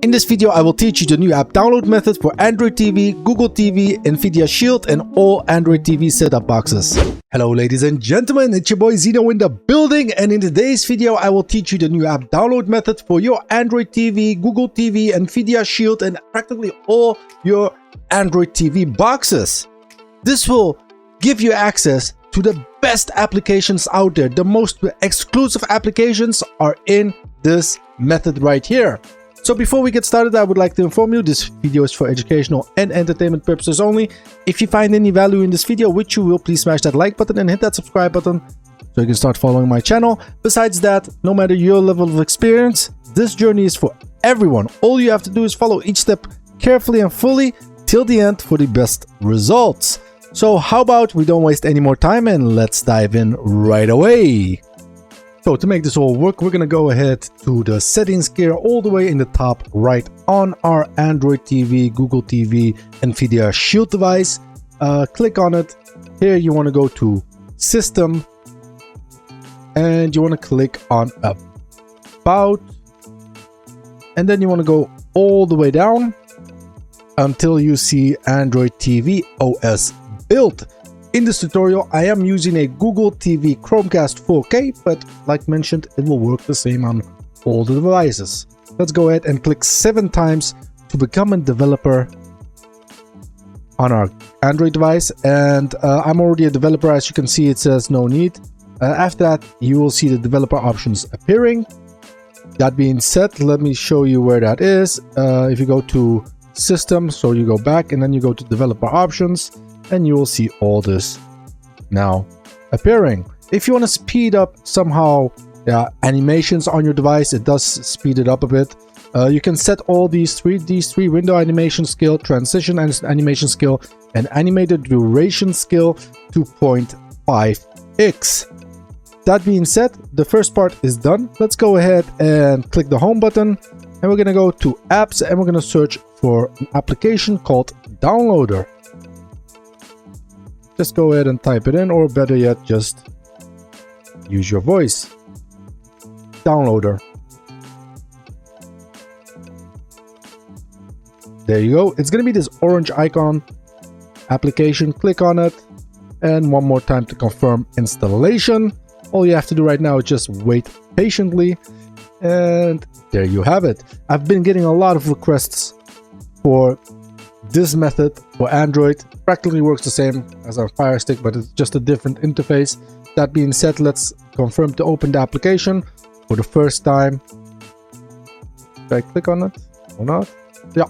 In this video, I will teach you the new app download method for Android TV, Google TV, Nvidia Shield, and all Android TV setup boxes. Hello ladies and gentlemen, it's your boy Zino in the building, and in today's video, I will teach you the new app download method for your Android TV, Google TV, Nvidia Shield, and practically all your Android TV boxes. This will give you access to the best applications out there. The most exclusive applications are in this method right here. So before we get started, I would like to inform you this video is for educational and entertainment purposes only. If you find any value in this video, which you will, please smash that like button and hit that subscribe button so you can start following my channel. Besides that, no matter your level of experience, this journey is for everyone. All you have to do is follow each step carefully and fully till the end for the best results. So how about we don't waste any more time and let's dive in right away. So to make this all work, we're gonna go ahead to the settings gear all the way in the top right on our Android TV, Google TV, Nvidia Shield device. Click on it. Here you want to go to System and you want to click on About, and then you want to go all the way down until you see Android TV OS built. In this tutorial, I am using a Google TV Chromecast 4K, but like mentioned, it will work the same on all the devices. Let's go ahead and click 7 times to become a developer on our Android device. And I'm already a developer. As you can see, it says no need. After that, you will see the developer options appearing. That being said, let me show you where that is. If you go to System, so you go back and then you go to developer options, and you will see all this now appearing. If you want to speed up somehow animations on your device, it does speed it up a bit. You can set all these three window animation skill, transition animation skill, and animated duration skill to 0.5x. That being said, the first part is done. Let's go ahead and click the home button, and we're gonna go to apps and we're gonna search for an application called Downloader. Just go ahead and type it in, or better yet, just use your voice. Downloader. There you go. It's going to be this orange icon application. Click on it. And one more time to confirm installation. All you have to do right now is just wait patiently. And there you have it. I've been getting a lot of requests for this method for Android. Practically works the same as our Fire Stick, but it's just a different interface. That being said, let's confirm to open the application for the first time. Should I click on it or not? Yeah.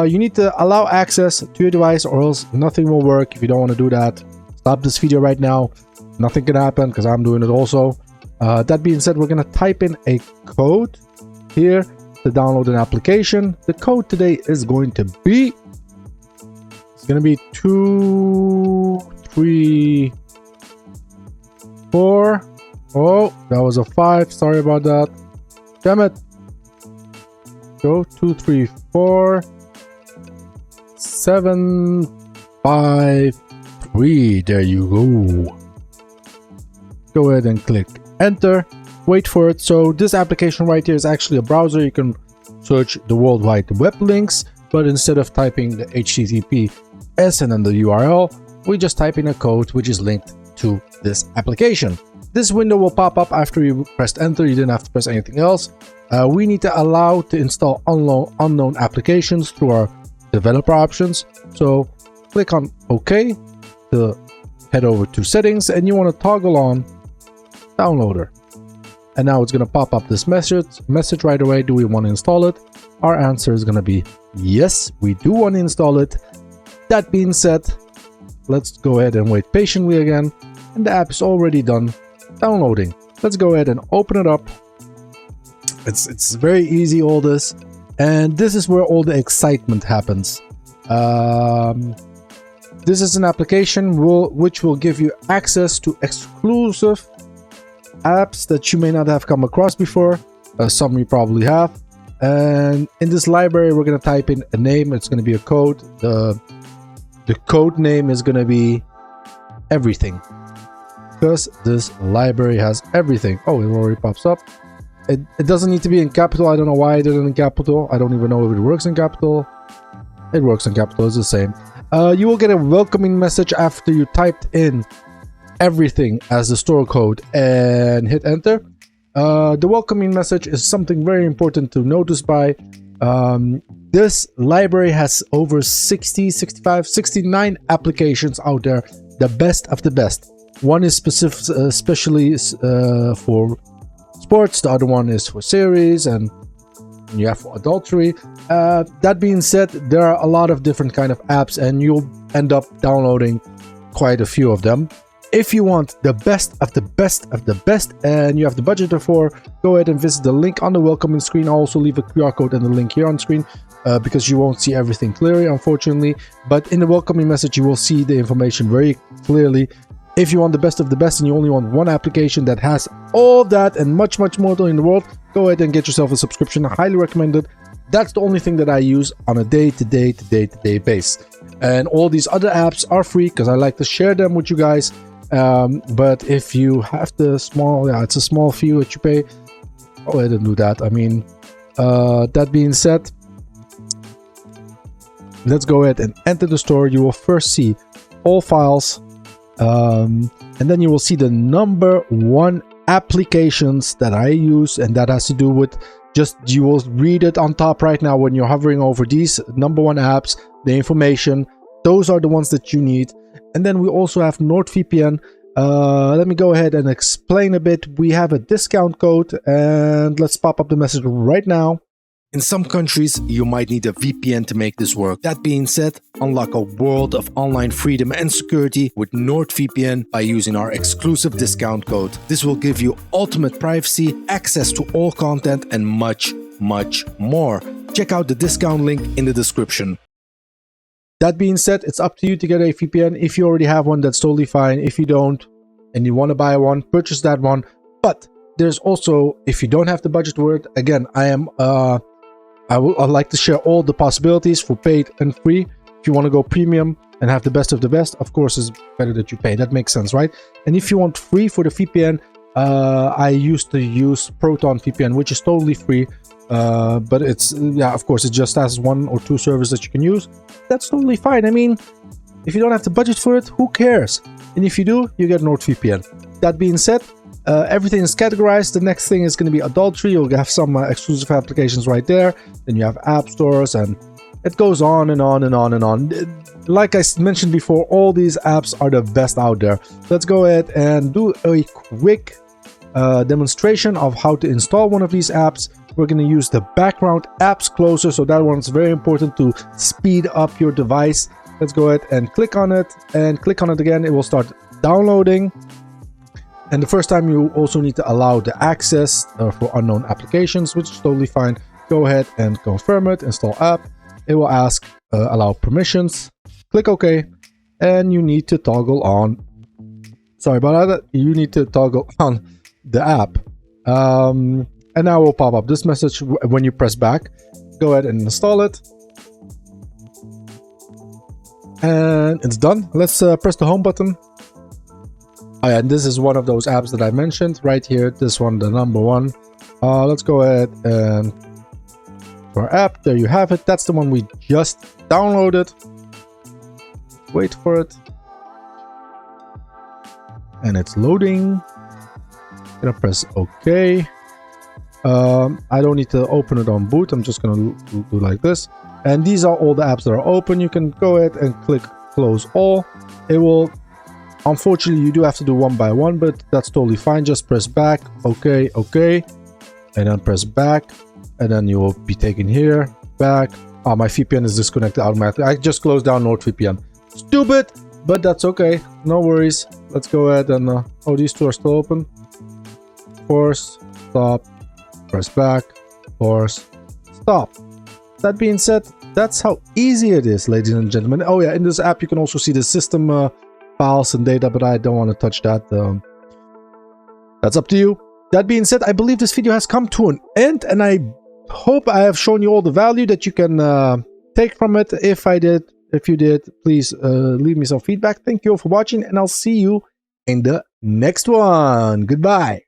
You need to allow access to your device or else nothing will work. If you don't want to do that, stop this video right now. Nothing can happen because I'm doing it also. That being said, we're going to type in a code here to download an application. The code today is going to be 2, 3, 4. Oh, that was a 5. Sorry about that. Damn it. Go 2, 3, 4, 7, 5, 3. There you go. Go ahead and click enter. Wait for it. So this application right here is actually a browser. You can search the World Wide Web links, but instead of typing the HTTPS and then the URL, we just type in a code which is linked to this application. This window will pop up after you pressed enter. You didn't have to press anything else. We need to allow to install unknown applications through our developer options. So click on OK to head over to settings, and you want to toggle on Downloader. And now it's going to pop up this message right away. Do we want to install it? Our answer is going to be yes, we do want to install it. That being said, let's go ahead and wait patiently again. And the app is already done downloading. Let's go ahead and open it up. It's very easy, all this. And this is where all the excitement happens. This is an application which will give you access to exclusive apps that you may not have come across before. Some you probably have. And in this library, we're going to type in a name. It's going to be a code. The code name is going to be everything, because this library has everything. Oh, it already pops up. It doesn't need to be in capital. I don't know why I did it in capital. I don't even know if it works in capital. It works in capital. It's the same. You will get a welcoming message after you typed in everything as the store code and hit enter. The welcoming message is something very important to notice by. This library has over 60, 65, 69 applications out there. The best of the best. One is especially for sports. The other one is for series, and you have for adultery. That being said, there are a lot of different kind of apps, and you'll end up downloading quite a few of them. If you want the best of the best of the best and you have the budget for, go ahead and visit the link on the welcoming screen. I'll also leave a QR code and the link here on screen because you won't see everything clearly, unfortunately. But in the welcoming message, you will see the information very clearly. If you want the best of the best and you only want one application that has all that and much more in the world, go ahead and get yourself a subscription. I highly recommend it. That's the only thing that I use on a day-to-day basis. And all these other apps are free because I like to share them with you guys. But if you have the small, it's a small fee that you pay, go ahead and do that. I mean, that being said, let's go ahead and enter the store. You will first see all files, and then you will see the #1 applications that I use, and that has to do with just, you will read it on top right now when you're hovering over these #1 apps, the information. Those are the ones that you need. And then we also have NordVPN. Let me go ahead and explain a bit. We have a discount code, and let's pop up the message right now. In some countries, you might need a VPN to make this work. That being said, unlock a world of online freedom and security with NordVPN by using our exclusive discount code. This will give you ultimate privacy, access to all content, and much more. Check out the discount link in the description. That being said, it's up to you to get a VPN. If you already have one, that's totally fine. If you don't and you want to buy one, purchase that one. But there's also, if you don't have the budget for it, again, I'd like to share all the possibilities for paid and free. If you want to go premium and have the best of the best, of course, it's better that you pay. That makes sense, right? And if you want free for the VPN, I used to use Proton VPN, which is totally free. But it's, yeah, of course, it just has 1 or 2 servers that you can use. That's totally fine. I mean, if you don't have the budget for it, who cares? And if you do, you get NordVPN. That being said, everything is categorized. The next thing is going to be adultery. You'll have some exclusive applications right there. Then you have app stores, and it goes on and on and on and on. Like I mentioned before, all these apps are the best out there. Let's go ahead and do a quick demonstration of how to install one of these apps. We're going to use the background apps closer, so that one's very important to speed up your device. Let's go ahead and click on it, and click on it again. It will start downloading. And the first time, you also need to allow the access for unknown applications, which is totally fine. Go ahead and confirm it, install app. It will ask allow permissions. Click OK, and you need to toggle on. Sorry about that. You need to toggle on the app. And now will pop up this message when you press back. Go ahead and install it. And it's done. Let's press the home button. Oh yeah, and this is one of those apps that I mentioned right here. This one, the #1. Let's go ahead and for app, there you have it. That's the one we just downloaded. Wait for it. And it's loading. Gonna press OK. I don't need to open it on boot. I'm just gonna do like this. And these are all the apps that are open. You can go ahead and click close all. It will, unfortunately, you do have to do one by one, but that's totally fine. Just press back, OK, and then press back, and then you will be taken here, back. Oh, my VPN is disconnected automatically. I just closed down NordVPN. Stupid, but that's okay. No worries. Let's go ahead and oh, these two are still open. Force, stop, press back, force, stop. That being said, that's how easy it is, ladies and gentlemen. Oh yeah, in this app you can also see the system files and data, but I don't want to touch that. That's up to you. That being said, I believe this video has come to an end, and I hope I have shown you all the value that you can take from it. If you did, please leave me some feedback. Thank you all for watching, and I'll see you in the next one. Goodbye.